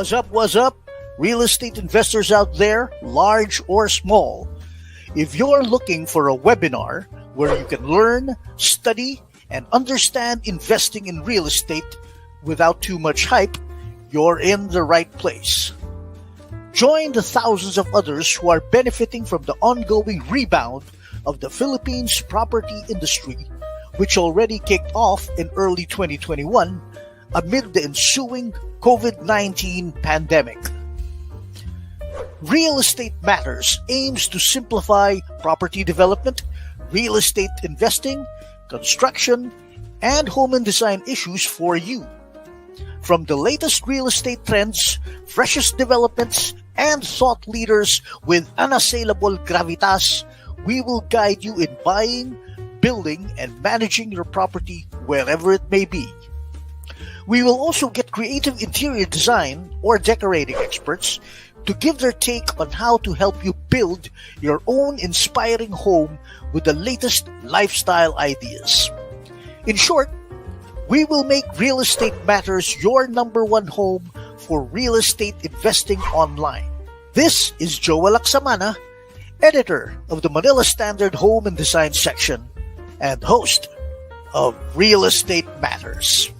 What's up, real estate investors out there, large or small? If you're looking for a webinar where you can learn, study, and understand investing in real estate without too much hype, you're in the right place. Join the thousands of others who are benefiting from the ongoing rebound of the Philippines property industry, which already kicked off in early 2021 amid the ensuing COVID-19 pandemic. Real Estate Matters aims to simplify property development, real estate investing, construction, and home and design issues for you. From the latest real estate trends, freshest developments, and thought leaders with unassailable gravitas, we will guide you in buying, building, and managing your property wherever it may be. We will also get creative interior design or decorating experts to give their take on how to help you build your own inspiring home with the latest lifestyle ideas. In short, we will make Real Estate Matters your number one home for real estate investing online. This is Joel Lacsamana, editor of the Manila Standard Home and Design section and host of Real Estate Matters.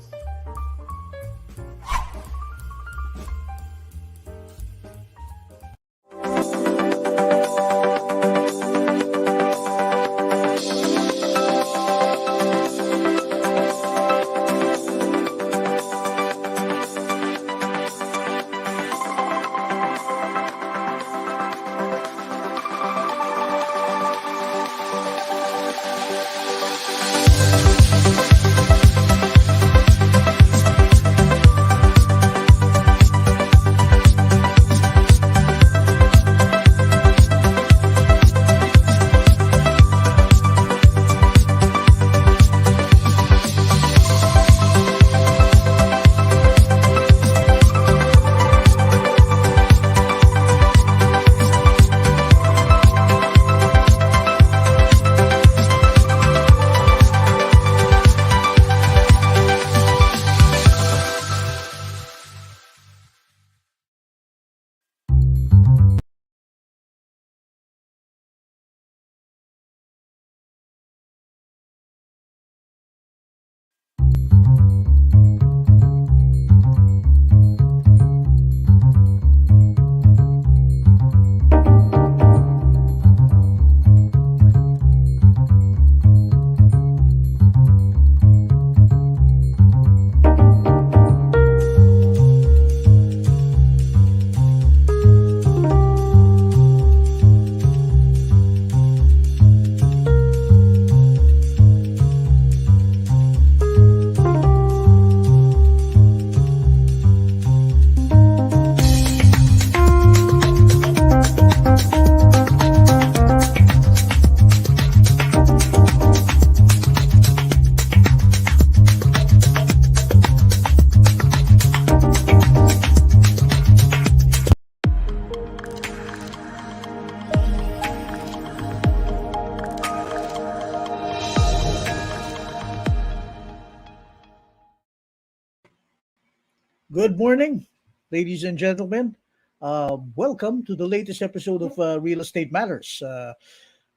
Good morning, ladies and gentlemen. Welcome to the latest episode of Real Estate Matters.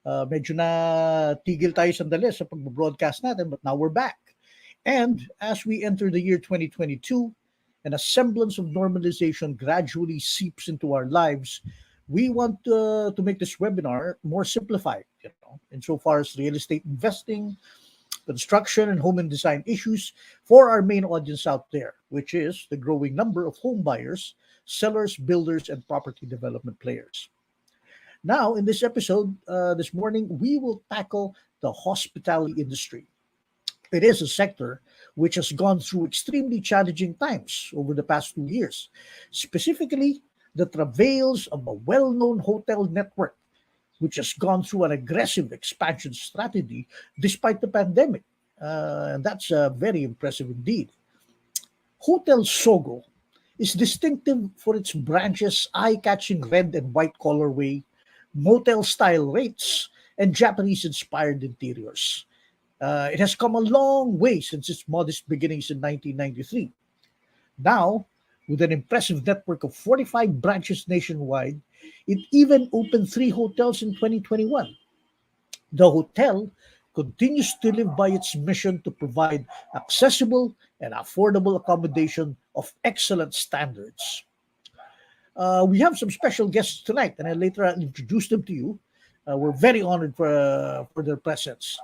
Medyo na tigil tayo sandali sa pag-broadcast natin, but now we're back. And as we enter the year 2022 and a semblance of normalization gradually seeps into our lives, we want to make this webinar more simplified, insofar as real estate investing, construction, and home and design issues for our main audience out there, which is the growing number of home buyers, sellers, builders, and property development players. Now, in this episode, this morning, we will tackle the hospitality industry. It is a sector which has gone through extremely challenging times over the past 2 years, specifically the travails of a well-known hotel network which has gone through an aggressive expansion strategy despite the pandemic. And that's very impressive indeed. Hotel Sogo is distinctive for its branches' eye-catching red and white colorway, motel-style rates, and Japanese-inspired interiors. It has come a long way since its modest beginnings in 1993. Now, With an impressive network of 45 branches nationwide, it even opened three hotels in 2021. The hotel continues to live by its mission to provide accessible and affordable accommodation of excellent standards. We have some special guests tonight, and I'll introduce them to you. We're very honored for their presence.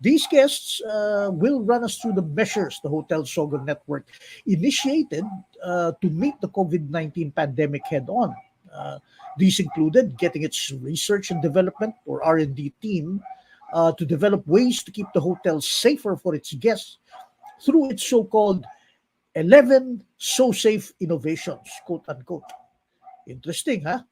These guests will run us through the measures the Hotel Sogo network initiated to meet the COVID 19 pandemic head on. Uh, these included getting its research and development or R&D team to develop ways to keep the hotel safer for its guests through its so-called 11 so safe innovations, quote unquote. Interesting, huh?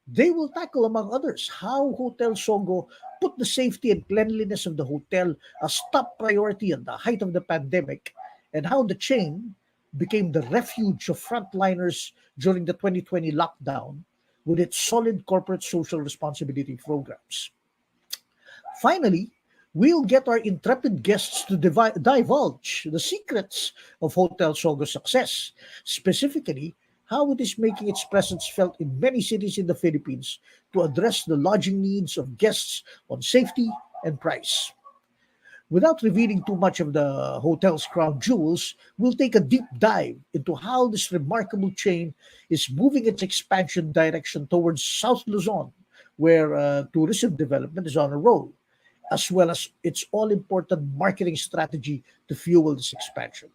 They will tackle, among others, how Hotel Sogo put the safety and cleanliness of the hotel as top priority at the height of the pandemic, and how the chain became the refuge of frontliners during the 2020 lockdown with its solid corporate social responsibility programs. Finally, we'll get our intrepid guests to divulge the secrets of Hotel Sogo's success, specifically how it is making its presence felt in many cities in the Philippines to address the lodging needs of guests on safety and price. Without revealing too much of the hotel's crown jewels, we'll take a deep dive into how this remarkable chain is moving its expansion direction towards South Luzon, where tourism development is on a roll, as well as its all important marketing strategy to fuel this expansion.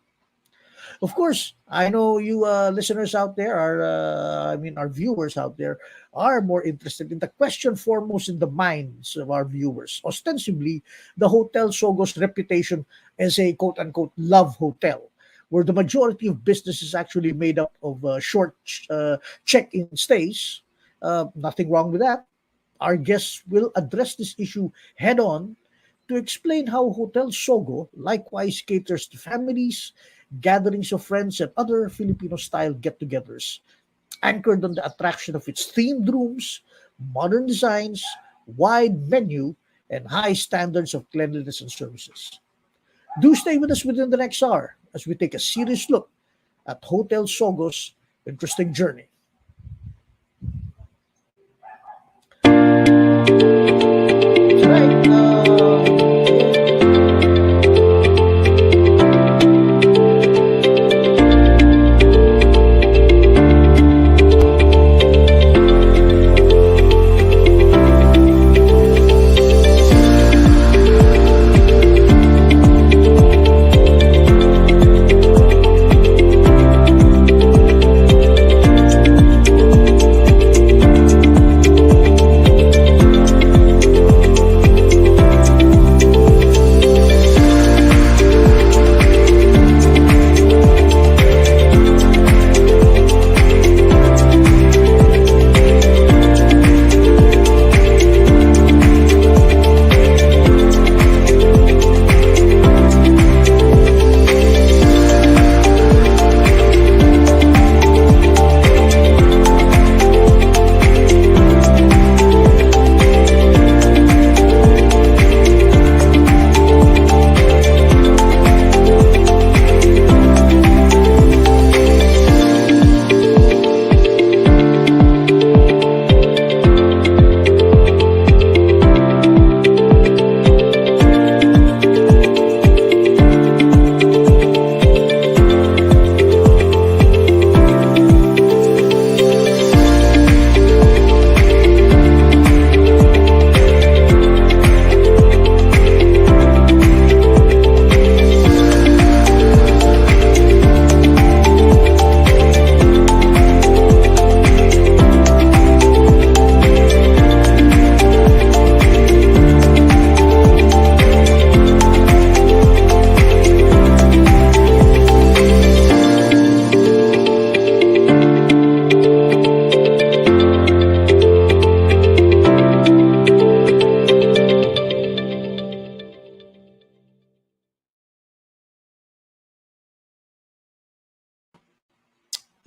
Of course, I know you listeners out there our viewers out there are more interested in the question foremost in the minds of our viewers. Ostensibly, the Hotel Sogo's reputation as a quote unquote love hotel, where the majority of business is actually made up of short check in stays. Nothing wrong with that. Our guests will address this issue head on to explain how Hotel Sogo likewise caters to families, gatherings of friends, and other Filipino style get togethers, anchored on the attraction of its themed rooms, modern designs, wide menu, and high standards of cleanliness and services. Do stay with us within the next hour as we take a serious look at Hotel Sogo's interesting journey. Tonight,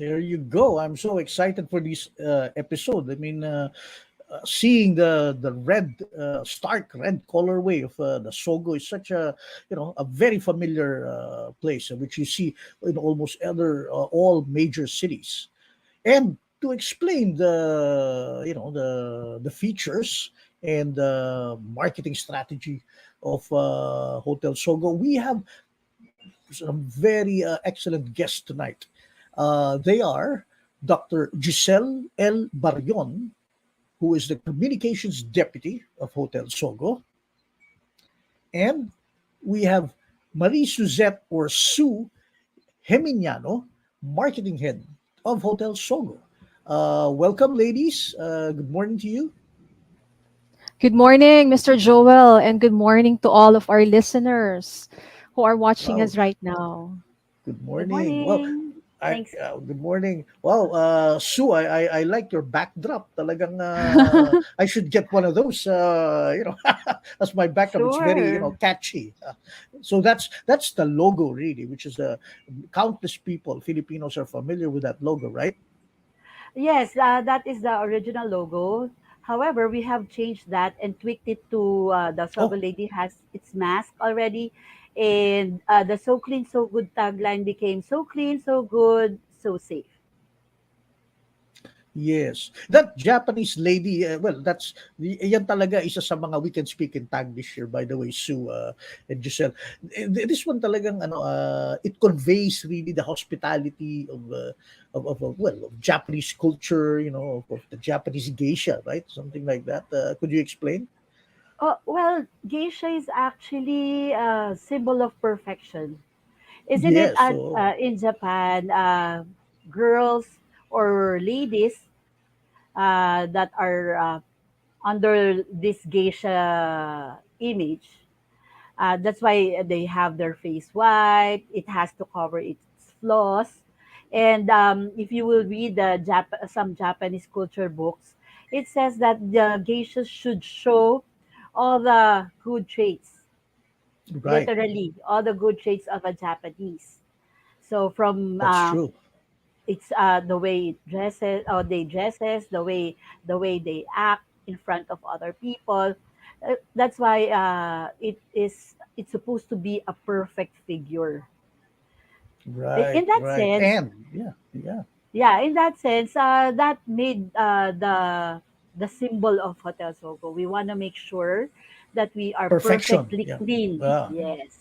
there you go. I'm so excited for this episode. seeing the red, stark red colorway of the Sogo is such a, a very familiar place, which you see in almost other all major cities. And to explain the features and the marketing strategy of Hotel Sogo, we have some very excellent guests tonight. They are Dr. Giselle L. Barrion, who is the communications deputy of Hotel Sogo, and we have Marie Suzette or Sue Geminiano, marketing head of Hotel Sogo. Welcome, ladies. Good morning to you. Good morning, Mr. Joel, and good morning to all of our listeners who are watching Wow, us right now. good Good morning. Well, morning. I Thanks. good morning. Wow, Sue, I like your backdrop. Talagang I should get one of those. As my backup. It's very Sure. catchy. So that's the logo really, which is the countless people Filipinos are familiar with that logo, right? Yes, that is the original logo. However, we have changed that and tweaked it to the Sogo Oh, Lady has its mask already. And the So Clean, So Good tagline became So Clean, So Good, So Safe. yes. That Japanese lady, well, yan talaga isa sa mga we can speak in tag this year, by the way, Sue and Giselle. This one talagang, it conveys really the hospitality of Japanese culture, of the Japanese geisha, right? Something like that. Could you explain? Oh, well, geisha is actually a symbol of perfection. Isn't it? Yes. So, In Japan, girls or ladies that are under this geisha image. That's why they have their face white. It has to cover its flaws. And if you will read some Japanese culture books, it says that the geishas should show all the good traits, right. literally all the good traits of a Japanese. So from That's true. it's the way it dresses or they dresses, the way they act in front of other people. That's why it's supposed to be a perfect figure. Right, In that right. sense, And yeah, yeah. yeah, in that sense, that made the symbol of Hotel Sogo. We want to make sure that we are Perfection. perfectly Yeah. clean. Yeah. Yes.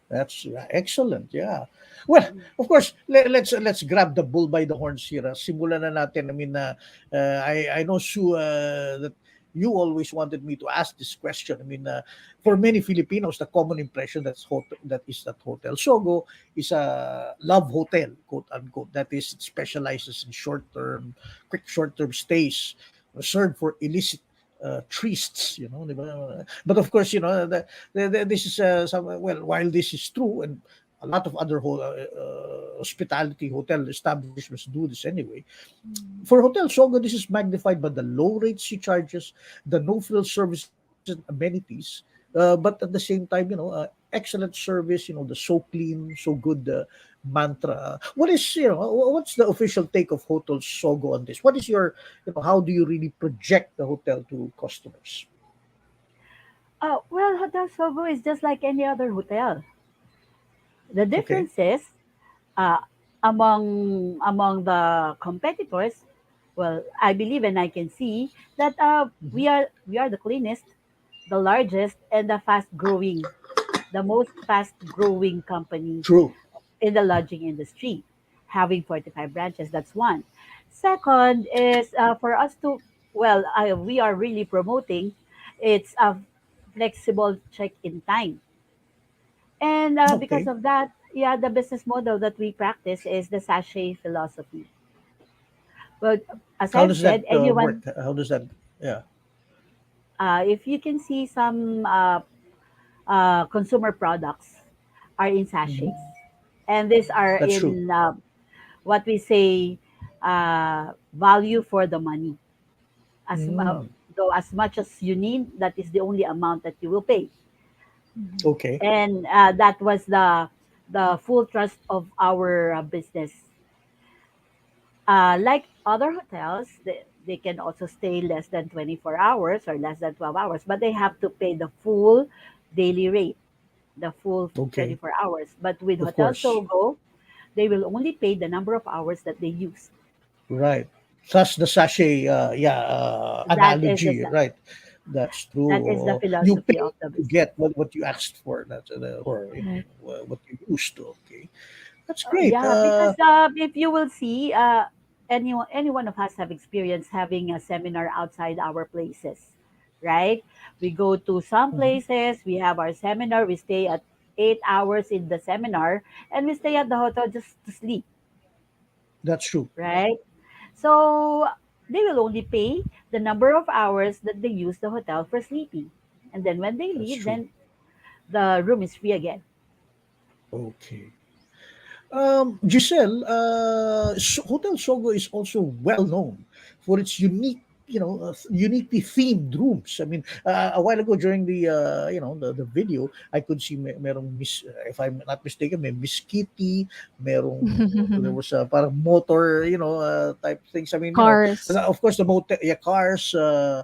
That's excellent. Yeah. Well, Mm. of course, let's grab the bull by the horns here. Simulan na natin. I mean, I know, Sue, that you always wanted me to ask this question. I mean, for many Filipinos, the common impression that Hotel Sogo is a love hotel, quote unquote. That is, it specializes in quick short term stays reserved for illicit trysts. Di ba? But of course, this is well, while this is true, and a lot of other hospitality hotel establishments do this anyway. For Hotel Sogo, this is magnified by the low rates she charges, the no frill services and amenities, but at the same time, excellent service. The so clean, so good mantra. What's the official take of Hotel Sogo on this? What is how do you really project the hotel to customers? Well, Hotel Sogo is just like any other hotel. The Okay. difference is uh, among the competitors. Well, I believe and I can see that Mhm. we are the cleanest, the largest, and the most fast growing company True. in the lodging industry, having 45 branches. That's one. Second is for us to, well, we are really promoting it's a flexible check-in time. And because Okay. of that, yeah, the business model that we practice is the sachet philosophy. But as How I've does said, that work? anyone, How does that? Yeah. if you can see some consumer products are in Mhm. sachets, and these are That's true. in what we say value for the money. Mm. Though as much as you need, that is the only amount that you will pay. Okay. And that was the full trust of our business. Like other hotels, They can also stay less than 24 hours or less than 12 hours, but they have to pay the full daily rate, the full Okay. 24 hours. But with Of Hotel course. Sogo, they will only pay the number of hours that they use. Right. Thus the sachet, yeah, That is the analogy, right? That's that is the true. You philosophy pay of the to business. get what you asked for, that's or Right. what you used to. Okay, that's great. Yeah, because if you will see, any one of us have experienced having a seminar outside our places, right? We go to some Mhm. places, we have our seminar, we stay at 8 hours in the seminar, and we stay at the hotel just to sleep, That's true. right? So they will only pay the number of hours that they use the hotel for sleeping. And then when they That's leave, true. then the room is free again. Okay. Giselle, Hotel Sogo is also well known for its unique, uniquely themed rooms. I mean, a while ago during the, the video, I could see merong Miss, if I'm not mistaken, may Miss Kitty, merong, there was a parang motor, type things. I mean, Cars. of course the motor, yeah, cars.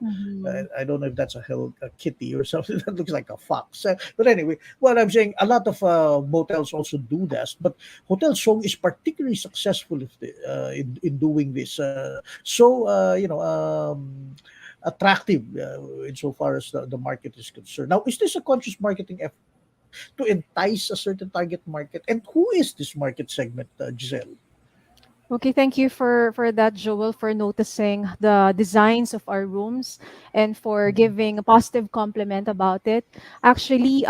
Mhm. I don't know if that's a kitty or something that looks like a fox. But anyway, what I'm saying, a lot of motels also do that, but Hotel Song is particularly successful in doing this. Attractive insofar as the market is concerned. Now, is this a conscious marketing effort to entice a certain target market? And who is this market segment, Giselle? Okay, thank you for that, Joel, for noticing the designs of our rooms and for Mhm. giving a positive compliment about it. Actually,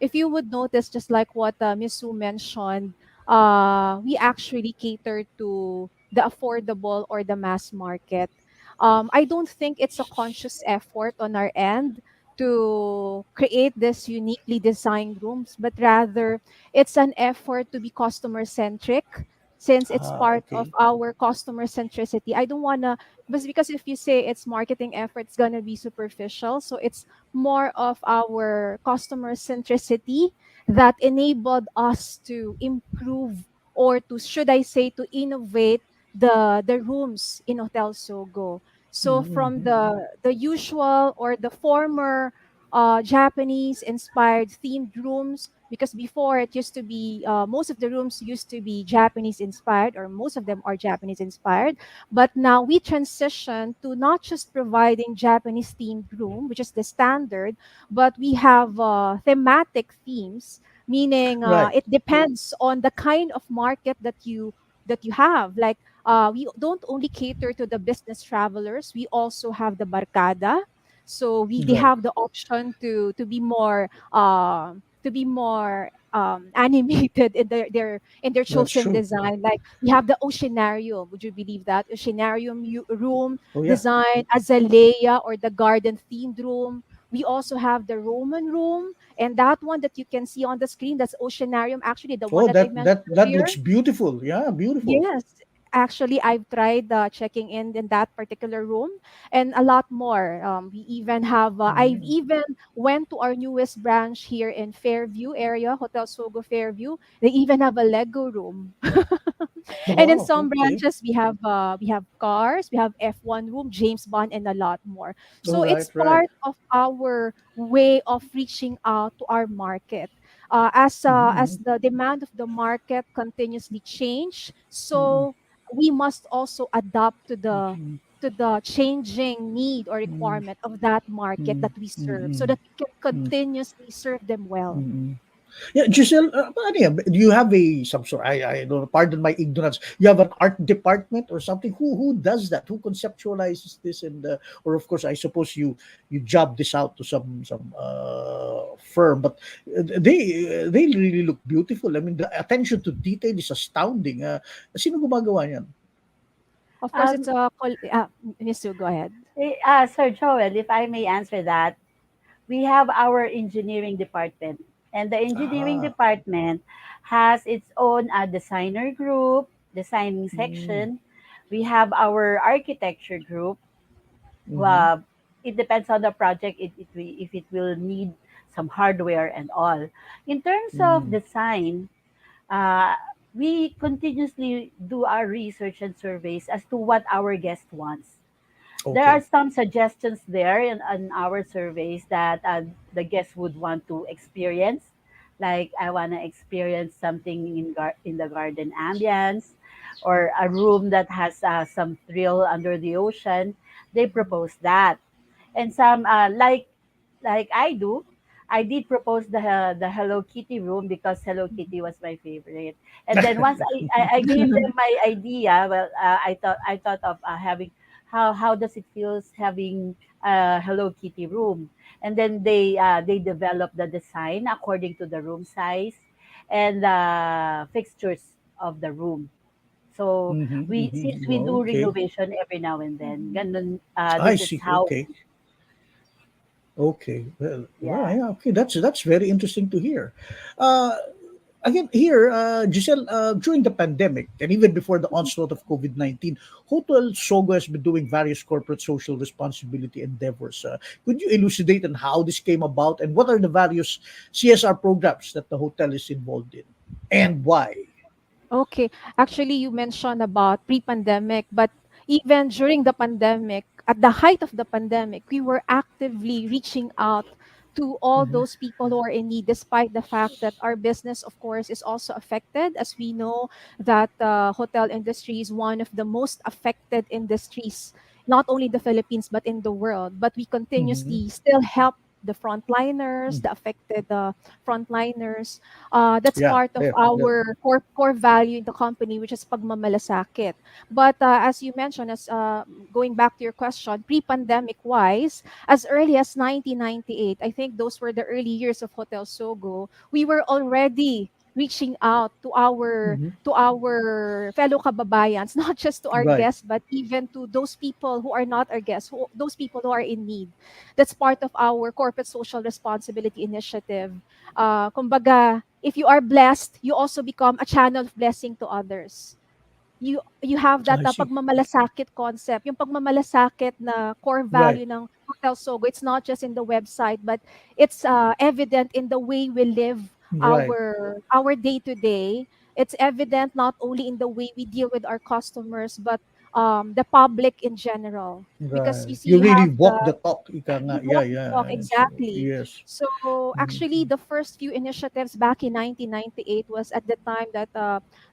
if you would notice, just like what Miss Sue mentioned, we actually cater to the affordable or the mass market. I don't think it's a conscious effort on our end to create this uniquely designed rooms, but rather it's an effort to be customer centric since it's part of Okay. our customer centricity. I don't want to, because if you say it's marketing effort, it's going to be superficial. So it's more of our customer centricity that enabled us to improve, or to, should I say, to innovate the rooms in Hotel Sogo. So from Mm-hmm. the usual or the former Japanese inspired themed rooms, because before it used to be most of the rooms used to be Japanese inspired, or most of them are Japanese inspired, but now we transition to not just providing Japanese themed room, which is the standard, but we have thematic themes, meaning Right. it depends on the kind of market that you have. Like we don't only cater to the business travelers, we also have the barkada. So they Right. have the option to be more animated in their That's chosen true. design. Like we have the oceanarium. Would you believe that oceanarium room Oh yeah. design azalea, or the garden themed room? We also have the Roman room, and that one that you can see on the screen, that's oceanarium. Actually, the one Oh, that I mentioned that earlier. looks beautiful. Yeah, beautiful. Yes, actually, I've tried checking in that particular room, and a lot more. We even have. I've Mm. even went to our newest branch here in Fairview area, Hotel Sogo Fairview. They even have a Lego room. And in Wow. some Okay. branches, we have cars, we have F1 room, James Bond, and a lot more. All So right. it's Right. part of our way of reaching out to our market. As Mm-hmm. the demand of the market continuously change, Mm-hmm. so we must also adapt to the changing need or Mm-hmm. requirement of that market that we serve, so Mm-hmm. that we can continuously serve them well. Mm-hmm. Yeah, Giselle, ano yan, do you have some sort? I don't know, pardon my ignorance. You have an art department or something. Who does that? Who conceptualizes this? And or of course, I suppose you job this out to some firm, but they really look beautiful. I mean, the attention to detail is astounding. Sino gumagawa niyan? Of course, it's Um, a Miss Sue, go ahead. Sir Joel, if I may answer that, we have our engineering department, and the engineering Ah, department has its own designer group, designing mm, section. We have our architecture group. mm-hmm, Uh, it depends on the project, if it will need some hardware and all. In terms of mm, design, uh, we continuously do our research and surveys as to what our guest wants. There are Okay. some suggestions there in our surveys that the guests would want to experience. Like, I want to experience something in the garden ambience, or a room that has some thrill under the ocean. They propose that. And some, like I do, I did propose the Hello Kitty room because Hello Kitty was my favorite. And then once I gave them my idea, well, I thought of having, how does it feels having a Hello Kitty room. And then they developed the design according to the room size and the fixtures of the room. So since we do Okay. renovation every now and then, ganun, I this is see. how, Okay. Okay. Well, yeah. yeah. Okay. That's very interesting to hear. Uh, Again, here, Giselle, during the pandemic and even before the onslaught of COVID-19, Hotel Sogo has been doing various corporate social responsibility endeavors. Could you elucidate on how this came about and what are the various CSR programs that the hotel is involved in and why? Okay. Actually, you mentioned about pre-pandemic, but even during the pandemic, at the height of the pandemic, we were actively reaching out to all Hmm. those people who are in need, despite the fact that our business, of course, is also affected. As we know, that hotel industry is one of the most affected industries, not only in the Philippines but in the world. But we Hmm. continuously still help the frontliners, the affected frontliners. That's Yeah, part of there. Yeah. our core value in the company, which is pagmamalasakit. But as you mentioned, as going back to your question, pre-pandemic wise, as early as 1998, I think those were the early years of Hotel Sogo. We were already reaching out Hmm. to our fellow kababayans, not just to our Right. guests, but even to those people who are not our guests, those people who are in need. That's part of our corporate social responsibility initiative. Kumbaga, if you are blessed, you also become a channel of blessing to others. You have that I see. pagmamalasakit concept. Yung pagmamalasakit na core Right. value ng Hotel Sogo, it's not just in the website, but it's evident in the way we live Right. our day to day. It's evident not only in the way we deal with our customers, but the public in general. Because Right. you You see, you really have walk the talk, ika nga. we Yeah, walk the yeah. talk, So, exactly. yes. So actually, the first few initiatives back in 1998 was at the time that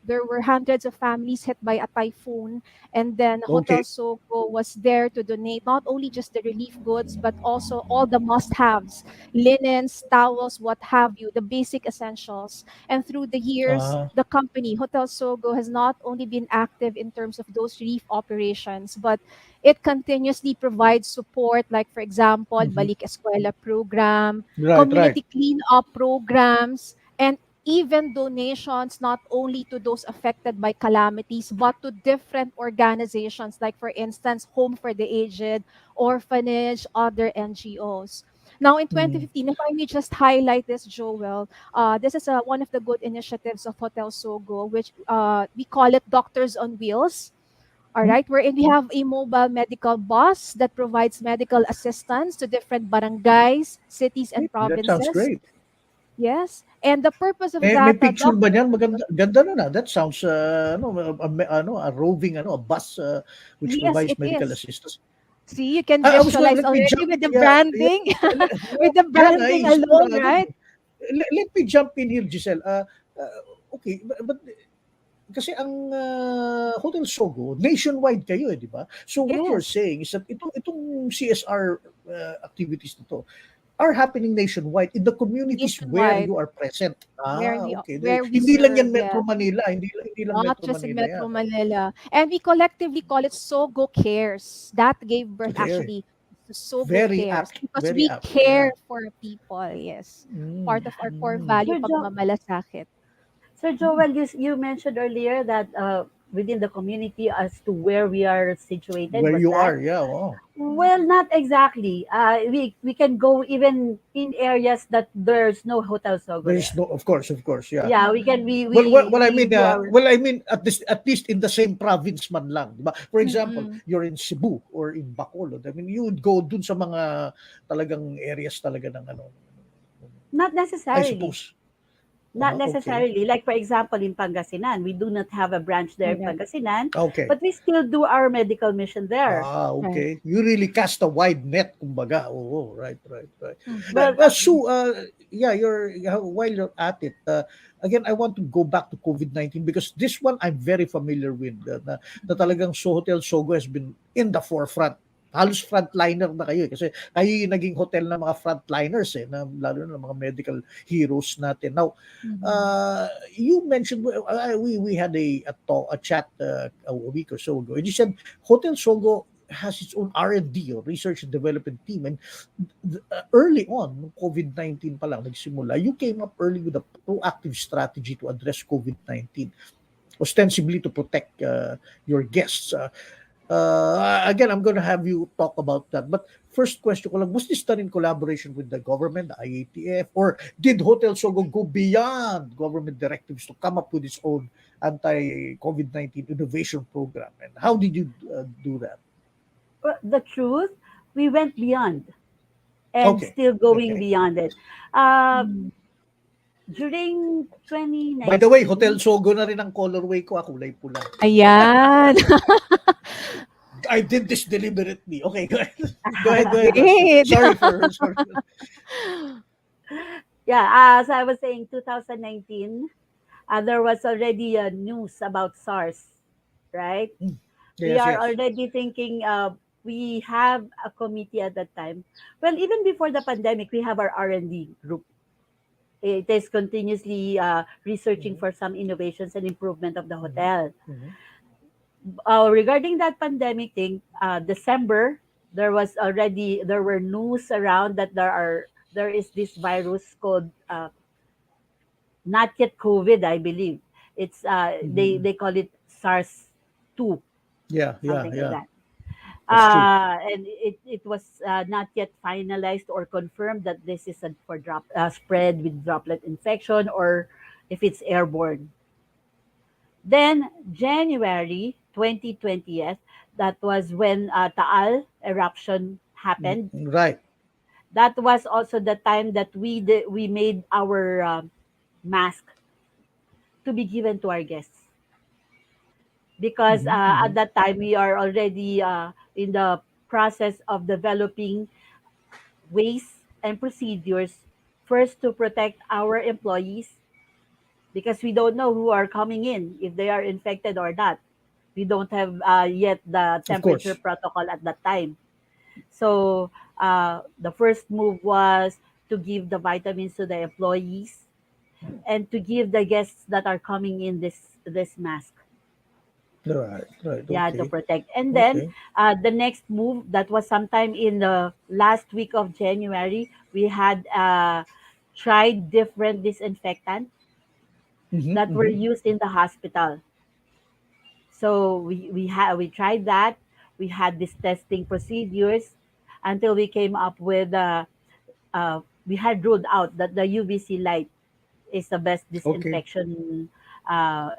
there were hundreds of families hit by a typhoon, and then Hotel Okay. Sogo was there to donate not only just the relief goods but also all the must-haves, linens, towels, what have you, the basic essentials. And through the years, Uh, the company Hotel Sogo has not only been active in terms of those relief operations, but it continuously provides support, like for example, mhm. Balik Eskwela program, Right, right. community cleanup programs, and even donations not only to those affected by calamities, but to different organizations, like for instance, Home for the Aged, Orphanage, other NGOs. Now, in Mm. 2015, if I may just highlight this, Joel, this is one of the good initiatives of Hotel Sogo, which we call it Doctors on Wheels. All Mm. right, wherein we have a mobile medical bus that provides medical assistance to different barangays, cities, and That sounds provinces. great. Yes, and the purpose of May that, picture ba doctor, niyan? Maganda ganda nun, ah. That sounds, a roving a bus, which yes, provides it medical is. assistance. See, you can I was going visualize let me already jump with the yeah, yeah, branding, no, with the yeah, branding nice. alone, right? Let me jump in here, Giselle. Okay, but kasi ang, Hotel Sogo, nationwide kayo, eh, 'di ba? So what you're Yes, saying is that itong CSR, activities na 'to are happening nationwide in the communities where nationwide, you are present. Okay. where we Hindi lang yan serve. Metro Yes. Manila, hindi lang Not Metro just in Manila yan, Metro oh. Manila. And we collectively call it Sogo Cares. That gave birth Okay. actually to Sogo Cares because Very we apt, care yeah. for people. Yes. Mm, Part of our core mm. value, Sir Jo, pagmamalasakit. Sir Joel, you mentioned earlier that within the community as to where we are situated, Where was you that? are, yeah, oh. Well, not exactly. We can go even in areas that there's no Hotel Sogo There's there. no, of course, yeah. Yeah, we can Well, I mean, we do our, at least in the same province man lang, di ba? For example, Mm-mm. you're in Cebu or in Bacolod. I mean, you would go dun sa mga talagang areas talaga ng ano, not I necessarily. suppose. Not Okay. necessarily. Like for example, in Pangasinan, we do not have a branch there in Correct. Pangasinan, Okay. but we still do our medical mission there. Right. Okay. You really cast a wide net, kumbaga. Oo, right, right, right. Mm-hmm. Well, So, yeah, while you're at it, again, I want to go back to COVID-19 because this one I'm very familiar with. Na talagang Hotel Sogo has been in the forefront. Halos frontliner na kayo kasi kayo yung naging hotel ng mga frontliners lalo na ng mga medical heroes natin. Now, Mm-hmm. you mentioned we had a talk, a chat a week or so ago, and you said Hotel Sogo has its own R&D or research and development team, and early on, nung COVID-19 pa lang nagsimula, you came up early with a proactive strategy to address COVID-19, ostensibly to protect your guests. Again, I'm going to have you talk about that. But first question ko lang, was this done in collaboration with the government, the IATF, or did Hotel Sogo go beyond government directives to come up with its own anti-COVID-19 innovation program? And how did you do that? the truth, we went beyond and Okay. still going Okay. beyond it. Uh, Mm. During By the way, Hotel 2019, Sogo na rin ang colorway ko, kulay pula. Ayan. I did this deliberately. Okay, go ahead. Go ahead, Master. Great. Sorry. yeah, as I was saying, 2019, there was already news about SARS, right? Mm. We Yes, are yes. already thinking, we have a committee at that time. Well, even before the pandemic, we have our R&D group. It is continuously researching Mhm, for some innovations and improvement of the mhm, hotel. mhm, Regarding that pandemic thing, December, there were news around that there is this virus called not yet COVID, I believe. It's mhm. they call it SARS two, Yeah, yeah, something like yeah. that. That's true. And it was not yet finalized or confirmed that this is for spread with droplet infection or if it's airborne. Then January 2020, that was when Taal eruption happened. Right. That was also the time that we made our mask to be given to our guests because Mhm, at mhm. that time we are already in the process of developing ways and procedures first to protect our employees because we don't know who are coming in if they are infected or not. We don't have yet the Of temperature course. protocol at that time. So the first move was to give the vitamins to the employees and to give the guests that are coming in this mask. Right, right. Yeah, to Okay. protect. And then Okay. the next move that was sometime in the last week of January, we had tried different disinfectant Mhm, that were mhm. used in the hospital. So we tried that. We had these testing procedures until we came up with we had ruled out that the UVC light is the best Okay. disinfection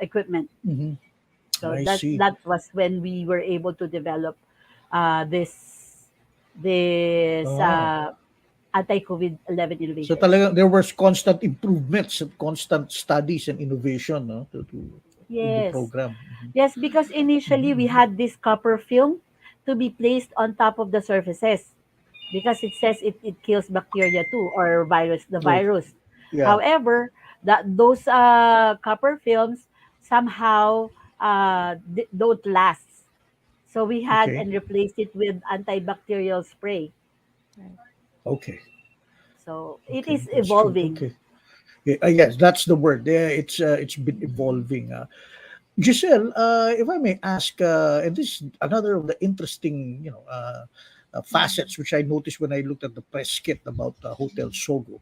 equipment. Mhm. So I see. that was when we were able to develop this Ah. anti-COVID-11 So innovation. talaga there was constant improvements and constant studies and innovation, no, to in the Yes. program. Mhm, Yes, because initially we mhm, had this copper film to be placed on top of the surfaces because it says it kills bacteria too or the mhm. virus. Yeah. However, those copper films somehow don't last. So we had Okay. and replaced it with antibacterial spray. Right. Okay. So it Okay. is That's true. evolving. Okay. Yeah, yes, that's the word. Yeah, it's been evolving. Giselle, if I may ask, and this is another of the interesting, Mm. facets which I noticed when I looked at the press kit about Hotel Sogo.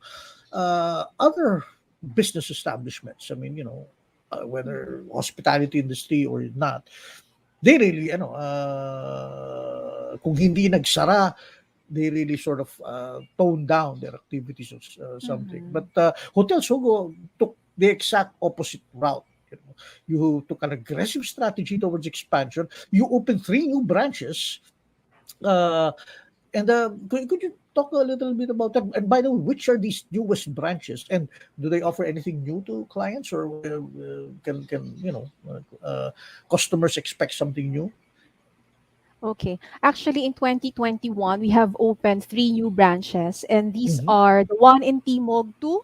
Other business establishments, I mean, whether Mm. hospitality industry or not, they really, kung hindi nagsara, they really sort of tone down their activities or something. Mhm. But Hotel Sogo took the exact opposite route. You took an aggressive strategy towards expansion. You opened three new branches. Uh, And could you talk a little bit about that? And by the way, which are these newest branches? And do they offer anything new to clients, or can customers expect something new? Okay. Actually, in 2021, we have opened three new branches, and these Hmm. are the one in Timog 2.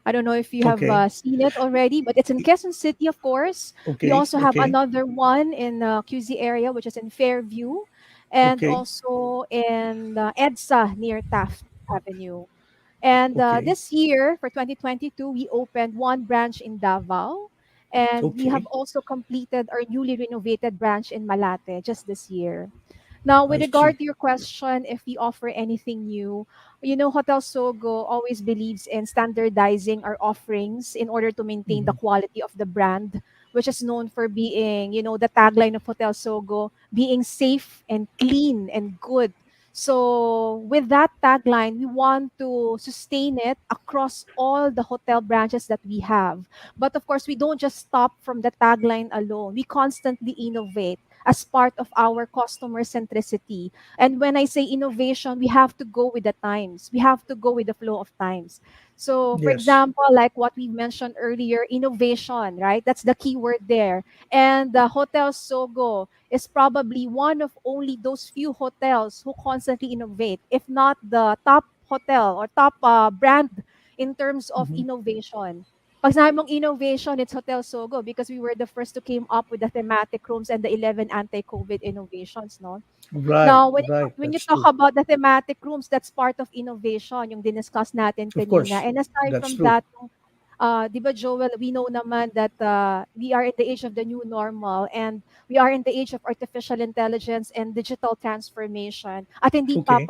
I don't know if you have Okay. seen it already, but it's in Quezon City, of course. We Okay. also have Okay. another one in QZ area, which is in Fairview, and Okay. also in EDSA near Taft Avenue. And Okay. this year, for 2022, we opened one branch in Davao. And we have Okay. also completed our newly renovated branch in Malate just this year. Now, with I see. regard to your question, if we offer anything new, Hotel Sogo always believes in standardizing our offerings in order to maintain the Hmm. quality of the brand, which is known for being, the tagline of Hotel Sogo, being safe and clean and good. So, with that tagline, we want to sustain it across all the hotel branches that we have. But of course, we don't just stop from the tagline alone. We constantly innovate as part of our customer centricity. And when I say innovation, we have to go with the times. We have to go with the flow of times. So, for Yes. example, like what we mentioned earlier, innovation, right? That's the key word there. And the Hotel Sogo is probably one of only those few hotels who constantly innovate, if not the top hotel or top brand in terms of Hmm. innovation. Pag sinabi mong innovation, it's Hotel Sogo because we were the first to came up with the thematic rooms and the 11 anti-COVID innovations, no? Right. Now, Right. when you That's talk true. about the thematic rooms, that's part of innovation, yung diniscuss natin Of kanina. course. And aside That's from true. that, di ba Joel, we know naman that we are in the age of the new normal and we are in the age of artificial intelligence and digital transformation. At hindi Okay.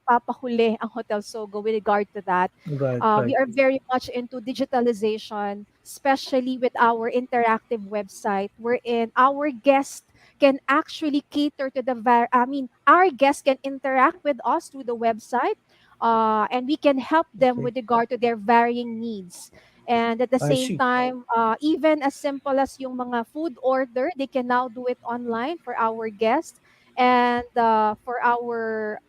papahuli ang Hotel Sogo with regard to that. Right. We Right. are very much into digitalization, especially with our interactive website, wherein our guests can actually cater to our guests can interact with us through the website, and we can help them Okay. with regard to their varying needs. And at the I same see. time, even as simple as yung mga food order, they can now do it online for our guests. And for our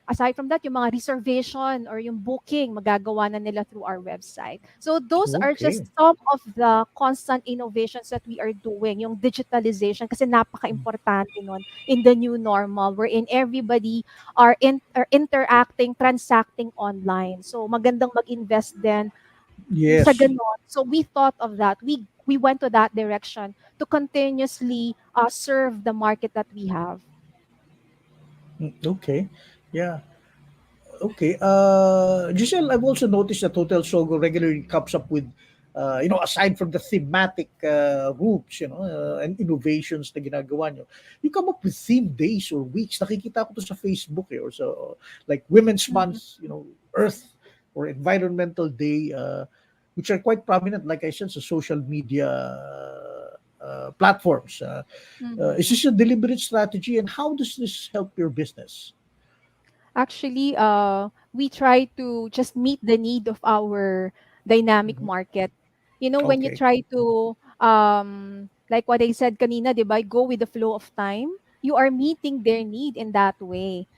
aside from that, yung mga reservation or yung booking, magagawa na nila through our website. So those are just Okay. some of the constant innovations that we are doing, yung digitalization, kasi napaka-importante nun in the new normal wherein everybody are interacting, transacting online. So magandang mag-invest din sa Yes. ganon. So we thought of that. We went to that direction to continuously serve the market that we have. Okay. Yeah. Okay. Giselle, I've also noticed that Hotel Sogo regularly comes up with, aside from the thematic groups, and innovations na ginagawa nyo, you come up with theme days or weeks. Nakikita ko to sa Facebook or so, like Women's Mhm, Month, Earth or Environmental Day, which are quite prominent, like I said, sa social media platforms. Is mhm. this a deliberate strategy, and how does this help your business? Actually, we try to just meet the need of our dynamic Mhm. market. When you Okay. try to, like what I said kanina, di ba, go with the flow of time, you are meeting their need in that way.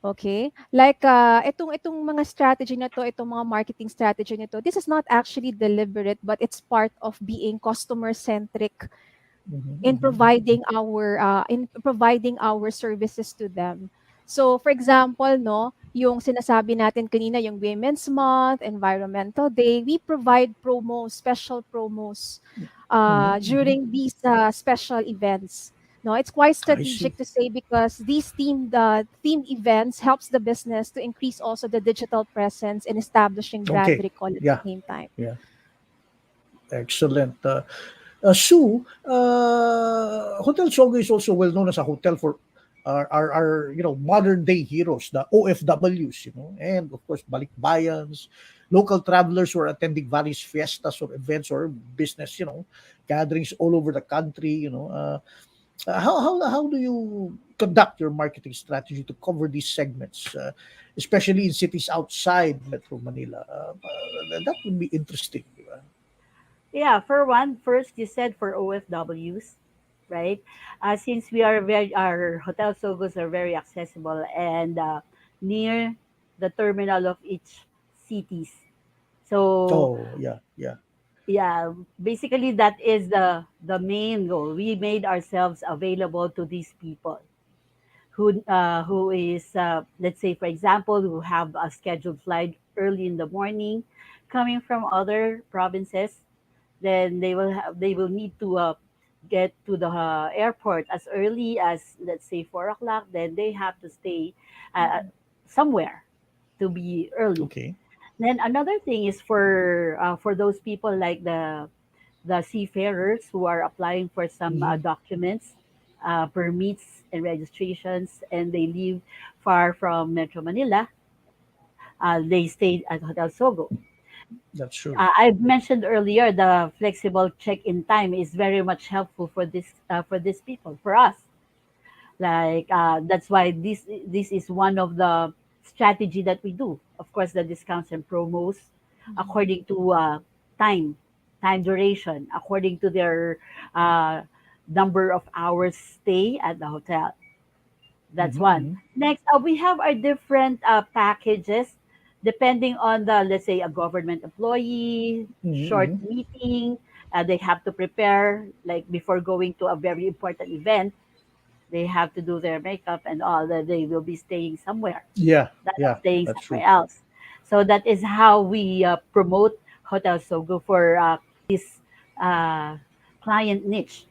Okay? Like, itong mga strategy na to, itong mga marketing strategy nito, this is not actually deliberate, but it's part of being customer-centric Mhm, in mhm. providing our services to them. So for example, no, yung sinasabi natin kanina, yung Women's Month, Environmental Day, we provide promos, special promos Mhm, mhm. during these special events. No, it's quite I see. strategic to say because these themed events helps the business to increase also the digital presence and establishing brand Okay. recall at the Yeah. same time. Yeah. Excellent. Sue, Hotel Sogo is also well known as a hotel for our modern day heroes, the OFWs, and of course balikbayans, local travelers who are attending various fiestas or events or business, gatherings all over the country. How do you conduct your marketing strategy to cover these segments, especially in cities outside Metro Manila? That would be interesting. Di ba? Yeah, for one, first you said for OFWs. right? Since our hotel Sogos are very accessible and near the terminal of each cities. So Oh, yeah, yeah. yeah, basically that is the main goal. We made ourselves available to these people who is let's say, for example, who have a scheduled flight early in the morning coming from other provinces. Then they will need to get to the airport as early as, let's say, 4 o'clock. Then they have to stay somewhere to be early. Okay. Then another thing is for those people like the seafarers who are applying for some Hmm. documents, permits and registrations, and they live far from Metro Manila. They stay at Hotel Sogo. That's true. I've mentioned earlier the flexible check-in time is very much helpful for these people, for us. Like that's why this is one of the strategy that we do. Of course, the discounts and promos Mhm. according to time duration, according to their uh, number of hours stay at the hotel. That's one. Hmm. Next, we have our different packages depending on the, let's say, a government employee, short Hmm. meeting. They have to prepare like before going to a very important event. They have to do their makeup and all that. They will be staying somewhere, Yeah, that yeah, staying that's somewhere true. else. So that is how we promote Hotel Sogo for this uh, client niche,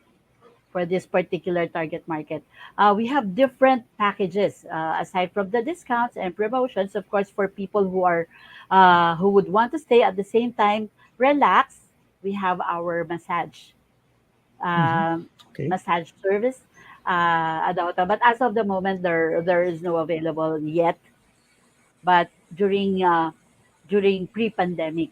for this particular target market. We have different packages aside from the discounts and promotions. Of course, for people who would want to stay at the same time, relax. We have our Hmm. um, Okay. massage service at the hotel. But as of the moment, there is no available yet. But during pre-pandemic,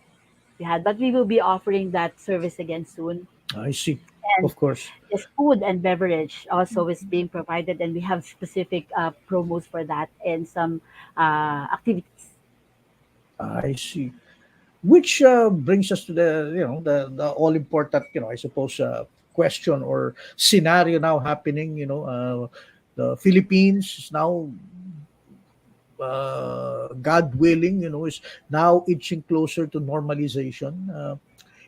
we had. But we will be offering that service again soon. I see. And Of course. yes, food and beverage also is being provided, and we have specific promos for that and some activities. I see. Which brings us to the the all important I suppose question or scenario now happening. The Philippines is now, God willing, is now inching closer to normalization.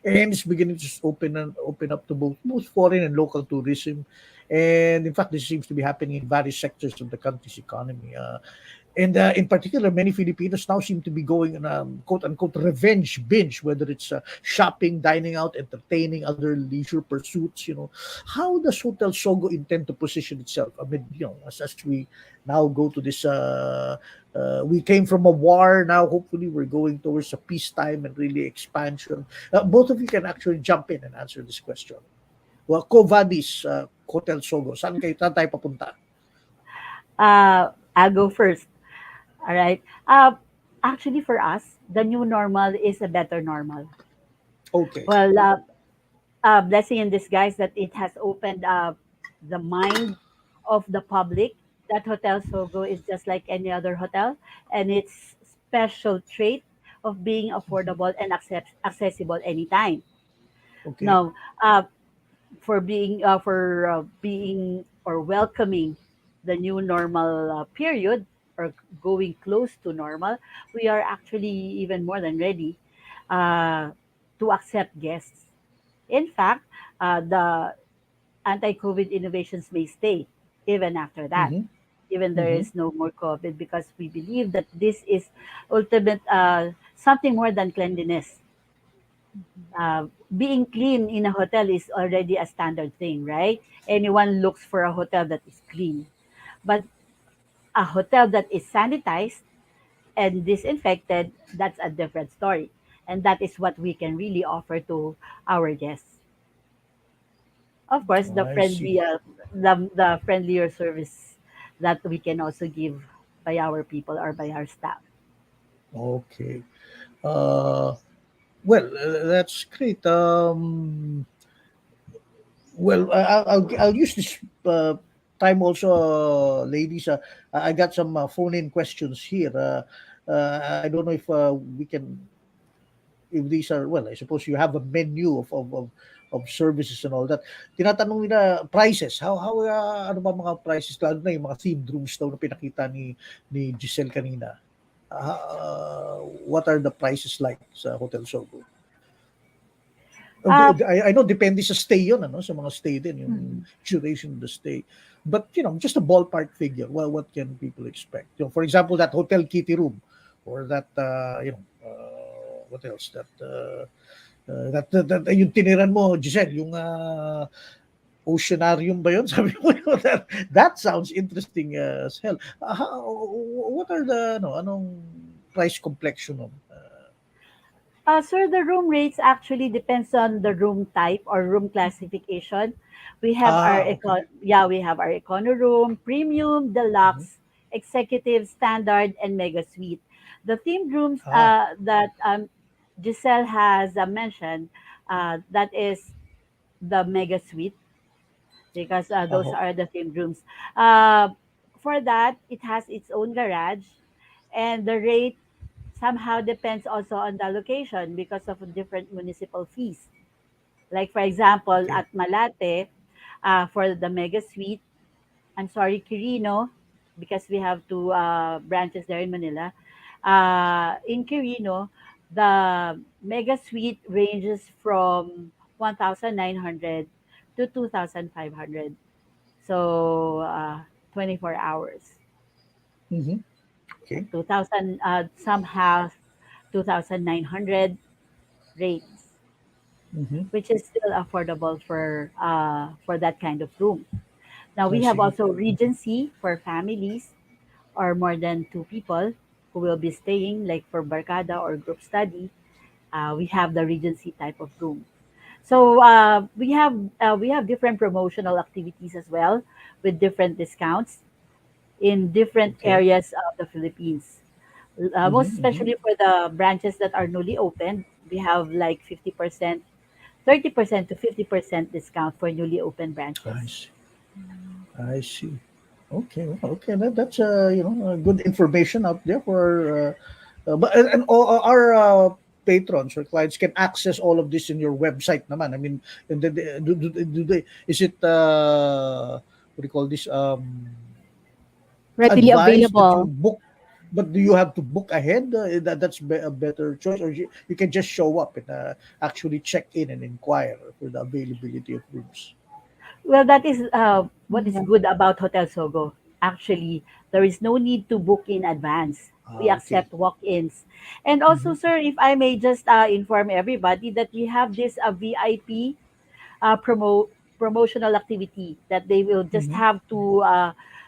And it's beginning to open up to both foreign and local tourism. And in fact, this seems to be happening in various sectors of the country's economy. And in particular, many Filipinos now seem to be going on a quote unquote revenge binge, whether it's shopping, dining out, entertaining, other leisure pursuits. How does Hotel Sogo intend to position itself amid, as we now go to this? We came from a war. Now, hopefully, we're going towards a peacetime and really expansion. Both of you can actually jump in and answer this question. Well, Covadis, Hotel Sogo, saan tayo papunta? I'll go first. All right. Actually, for us, the new normal is a better normal. Okay. Well, blessing in disguise that it has opened up the mind of the public that Hotel Sogo is just like any other hotel, and its special trait of being affordable and accessible anytime. Okay. Now, for being or welcoming the new normal period, or going close to normal, we are actually even more than ready uh, to accept guests. In fact, the anti-COVID innovations may stay even after that, Mm-hmm. even there Mm-hmm. is no more COVID, because we believe that this is ultimate something more than cleanliness. Being clean in a hotel is already a standard thing, right? Anyone looks for a hotel that is clean. But a hotel that is sanitized and disinfected, that's a different story. And that is what we can really offer to our guests. Of course, I see. the friendlier service that we can also give by our people or by our staff. Okay. Uh, well, that's great. Well, I'll use this time also, ladies. I got some phone-in questions here. I don't know if we can. if these are, well, I suppose you have a menu of services and all that. Tinatanong nila prices. Ano ba mga prices? Lalo na yung mga themed rooms daw na pinakita ni Giselle kanina. What are the prices like sa Hotel Sogo? Uh, I know depende sa stay yun, ano, sa mga stay din, yung Mhm. duration of the stay. But, just a ballpark figure. Well, what can people expect? For example, that Hotel Kitty room or that, what else? Yung tiniran mo, Giselle, yung oceanarium ba yun? Sabi mo yun, that sounds interesting as hell. What are the, anong price complexion of? Sir, the room rates actually depends on the room type or room classification. Okay. We have our econo room, premium, Mhm. deluxe, executive, standard, and mega suite. The themed rooms Ah, that Giselle has mentioned, that is the mega suite because those aho. are the themed rooms. Uh, for that, it has its own garage, and the rate somehow depends also on the location because of different municipal fees. Like for example, Okay. at Malate, for the mega suite, I'm sorry, Quirino, because we have two branches there in Manila. In Quirino, the mega suite ranges from 1,900 to 2,500. So 24 hours. Mhm. Okay. 2,000, some have 2,900 rates, Mhm. which is still affordable for that kind of room. Now I we have see. also Regency for families or more than two people who will be staying, like for Barkada or group study. We have the Regency type of room. So we have different promotional activities as well with different discounts in different Okay. areas of the Philippines. Most Mhm. Mhm. especially for the branches that are newly opened, we have like 50%, 30% to 50% discount for newly opened branches. I see. I see. Okay. Well, okay. That's good information out there for but and all our patrons or clients can access all of this in your website naman. I mean, and then do they, is it what do you call this, Readily advised that you available. book, but do you have to book ahead? A better choice, or you can just show up and actually check in and inquire for the availability of rooms. Well, that is what is Yeah. good about Hotel Sogo. Actually, there is no need to book in advance. We Okay. accept walk-ins. And also, Hmm. sir, if I may just inform everybody that we have this VIP promotional activity that they will just Hmm. have to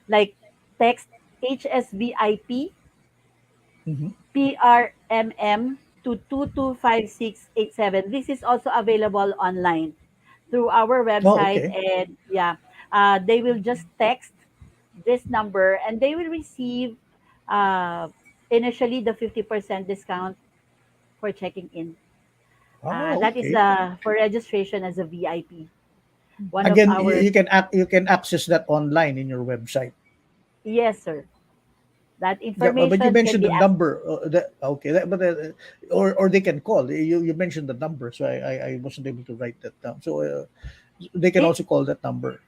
like text HSVIP Hmm. PRMM to 225687. This is also available online through our Oh, website. okay. And yeah, they will just text this number and they will receive uh, initially the 50% discount for checking in. Oh, That is okay. for registration as a VIP. One of Again, our, you can access that online in your website. yes, sir. That Yeah, but you information can mentioned be the accessed. number. Or they can call. You mentioned the number, so I wasn't able to write that down. So they can It, also call that number.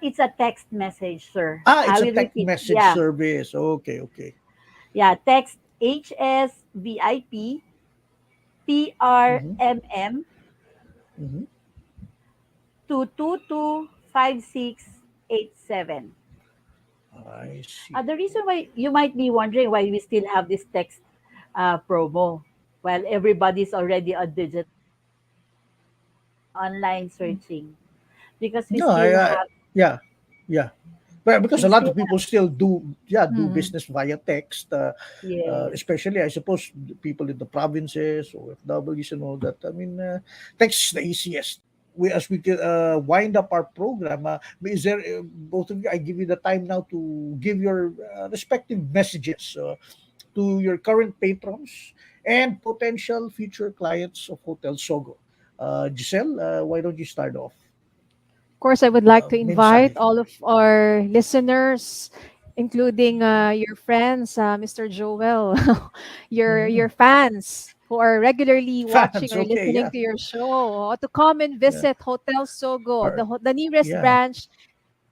it's a text message, sir. I It's a will text repeat. message Yeah, service. Okay, okay. yeah. Text HSVIP Mm-hmm. PRMM Mm-hmm. to 225687. I see. The reason why you might be wondering why we still have this text promo while everybody's already on online searching, because No, yeah, yeah. But because we a lot still of people have, still do Mhm. business via text, yes. especially I suppose the people in the provinces or FWs and all that. I mean, text is the easiest. We as we wind up our program, is there both of you? I give you the time now to give your respective messages to your current patrons and potential future clients of Hotel Sogo. Giselle, why don't you start off? Of course, I would like to invite Mensahe. all of our listeners, including your friends, Mr. Joel, your Mhm. fans. who are regularly watching Fans, or okay, listening yeah. to your show to come and Yeah. visit Hotel Sogo, Or, the nearest yeah. branch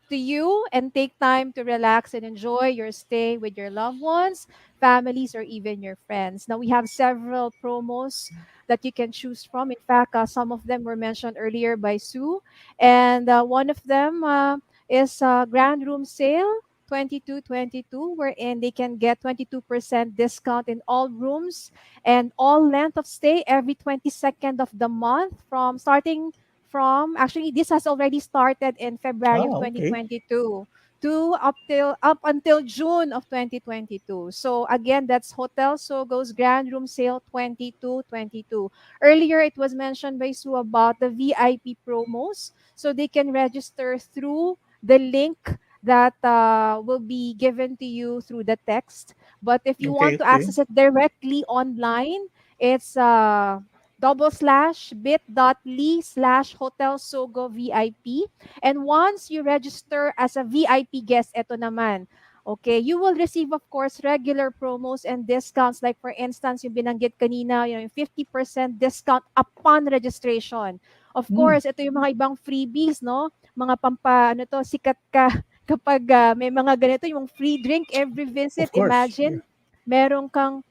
to you, and take time to relax and enjoy your stay with your loved ones, families, or even your friends. Now, we have several promos that you can choose from. In fact, some of them were mentioned earlier by Sue, and one of them is Grand Room Sale 2222, wherein they can get 22% discount in all rooms and all length of stay every 22nd of the month, from starting from, actually this has already started in February of Ah, okay. 2022 to up until June of 2022. So again, that's Hotel Sogo's Grand Room Sale 2222. Earlier it was mentioned by Sue about the VIP promos, so they can register through the link that will be given to you through the text. But if you Okay, want to okay. access it directly online, it's bit.ly/Hotel Sogo VIP. And once you register as a VIP guest, eto naman, okay, you will receive, of course, regular promos and discounts. Like for instance, yung binanggit kanina, yung 50% discount upon registration. Of Mm, course, ito yung mga ibang freebies, no? Mga ano to, sikat ka kapag may mga ganito, yung free drink every visit. of course. Yeah. Imagine, meron kang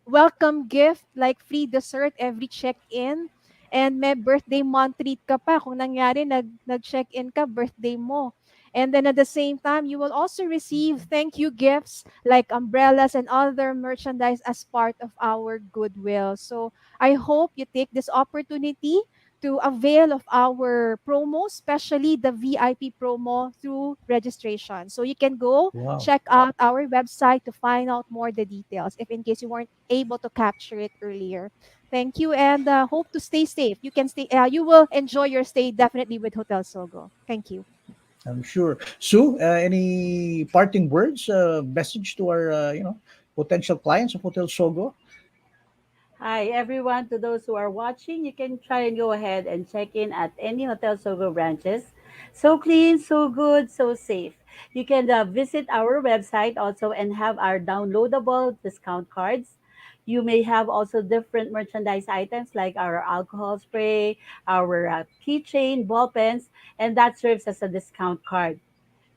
welcome gift like free dessert every check-in, and may birthday month treat ka pa kung nangyari nag-check-in ka, birthday mo. And then at the same time, you will also receive thank you gifts like umbrellas and other merchandise as part of our goodwill. So I hope you take this opportunity to avail of our promo, especially the VIP promo through registration. So you can go Wow. check out our website to find out more the details if in case you weren't able to capture it earlier. Thank you, and hope to stay safe. You can stay. You will enjoy your stay definitely with Hotel Sogo. Thank you. I'm sure. Sue, any parting words, message to our, potential clients of Hotel Sogo? Hi, everyone. To those who are watching, you can try and go ahead and check in at any Hotel Sogo branches. So clean, so good, so safe. You can visit our website also and have our downloadable discount cards. You may have also different merchandise items like our alcohol spray, our keychain, ball pens, and that serves as a discount card.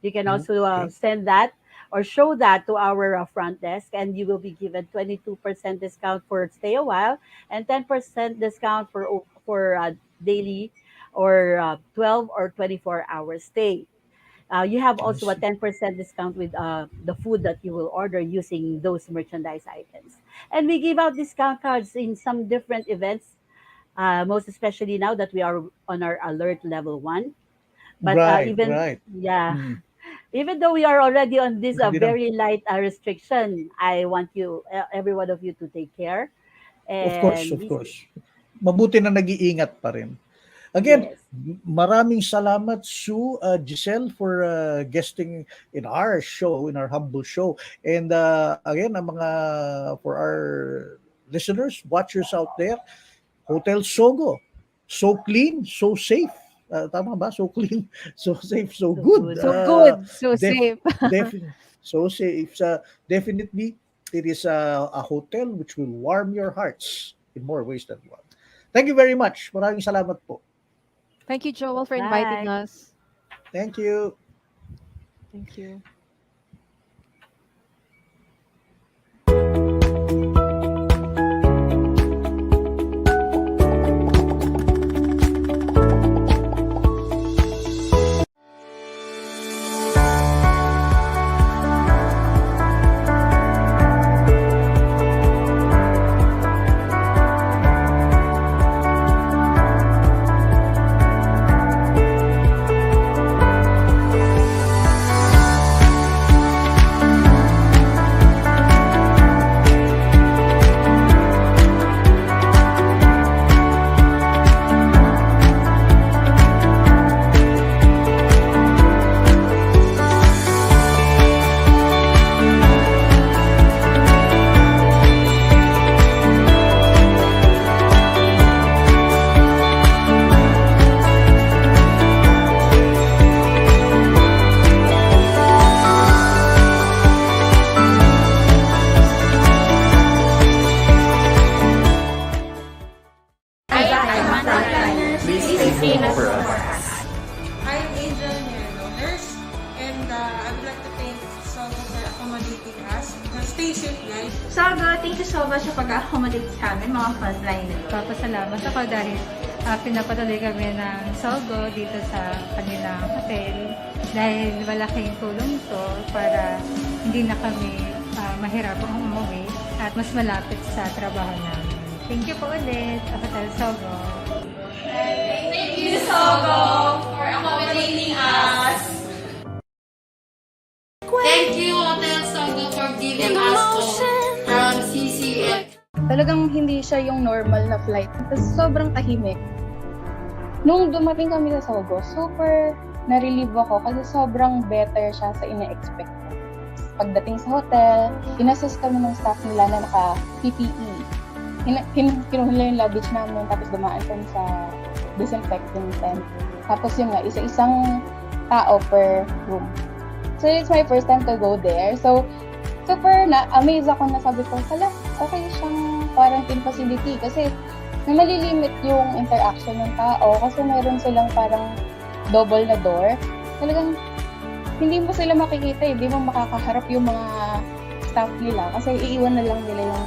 You can also Okay. send that or show that to our front desk, and you will be given 22% discount for stay a while and 10% discount for daily or 12 or 24-hour stay. You have I also a see. 10% discount with the food that you will order using those merchandise items. And we give out discount cards in some different events, most especially now that we are on our alert level 1. But Right, even, right. yeah, Mm. even though we are already on this Pwede na. very light restriction, I want you, every one of you, to take care. Of course, And of this, course. Mabuti na nag-iingat pa rin. Again, yes, maraming salamat, Sue, Giselle, for guesting in our show, in our humble show. And again, for our listeners, watchers out there, Hotel Sogo, so clean, so safe. Tama ba? So clean, so safe, so so good. good. So good, so Def, safe. def, so safe. Definitely, it is a hotel which will warm your hearts in more ways than one. Thank you very much. Maraming salamat po. Thank you, Joel, for inviting Bye. us. Thank you. Thank you. frontliners, please stay famous for us. I'm Angel Mirano, nurse, and I would like to thank Sogo for accommodating us. Stay safe, guys. Sogo, thank you so much sa pag-accommodate sa amin, mga frontliners. Papasalamat ako dahil pinapatuloy kami ng Sogo dito sa kanilang hotel dahil malaking tulong to para hindi na kami mahirapang umuwi at mas malapit sa trabaho namin. Thank you po ulit, Hotel Sogo. Thank you, Sogo, for accommodating us. Thank you, Hotel Sogo, for giving us home from CCF. Talagang hindi siya yung normal na flight. Kasi sobrang tahimik. Nung dumating kami sa Sogo, super na-relieve ako kasi sobrang better siya sa ina-expect ko. Pagdating sa hotel, inassist kami ng staff nila na naka-PPE. Kinuhila yung luggage namin, tapos dumaan kami sa disinfecting tent. Tapos yun nga, isa-isang tao per room. So it's my first time to go there. So super na-amaze ako na sabi ko, hala, okay siyang quarantine facility kasi na malilimit yung interaction ng tao kasi meron silang parang double na door. Talagang hindi mo sila makikita, hindi mo makakaharap yung mga staff nila kasi iiwan na lang nila yung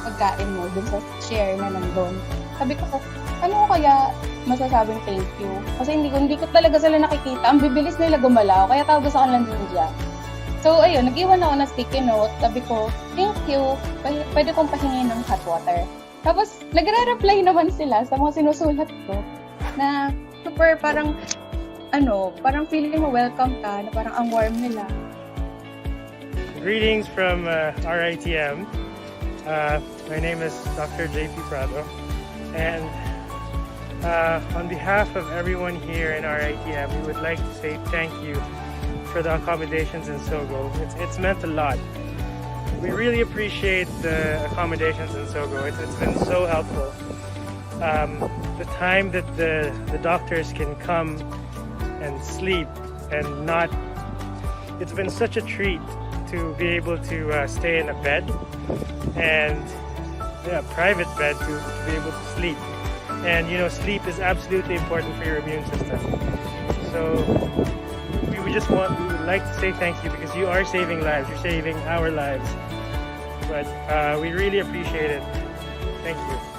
pagkain mo dun sa share na nandun. Sabi ko, ano ko kaya masasabing thank you? Kasi hindi ko talaga sila nakikita. Ang bibilis nila gumalaw, kaya tawag sa kanila ninja. So, ayun, nag-iwan ako ng sticky note. Sabi ko, thank you. Pwede kong pahingin ng hot water. Tapos, nagre-reply naman sila sa mga sinusulat ko na super parang, parang feeling mo welcome ka, na parang ang warm nila. Greetings from RITM. My name is Dr. JP Prado. And on behalf of everyone here in RITM, we would like to say thank you for the accommodations in Sogo. It's meant a lot. We really appreciate the accommodations in Sogo. It's been so helpful. The time that the doctors can come and sleep and not... It's been such a treat to be able to stay in a bed and a private bed to be able to sleep. And sleep is absolutely important for your immune system. So we would like to say thank you because you are saving lives. You're saving our lives. But we really appreciate it. Thank you.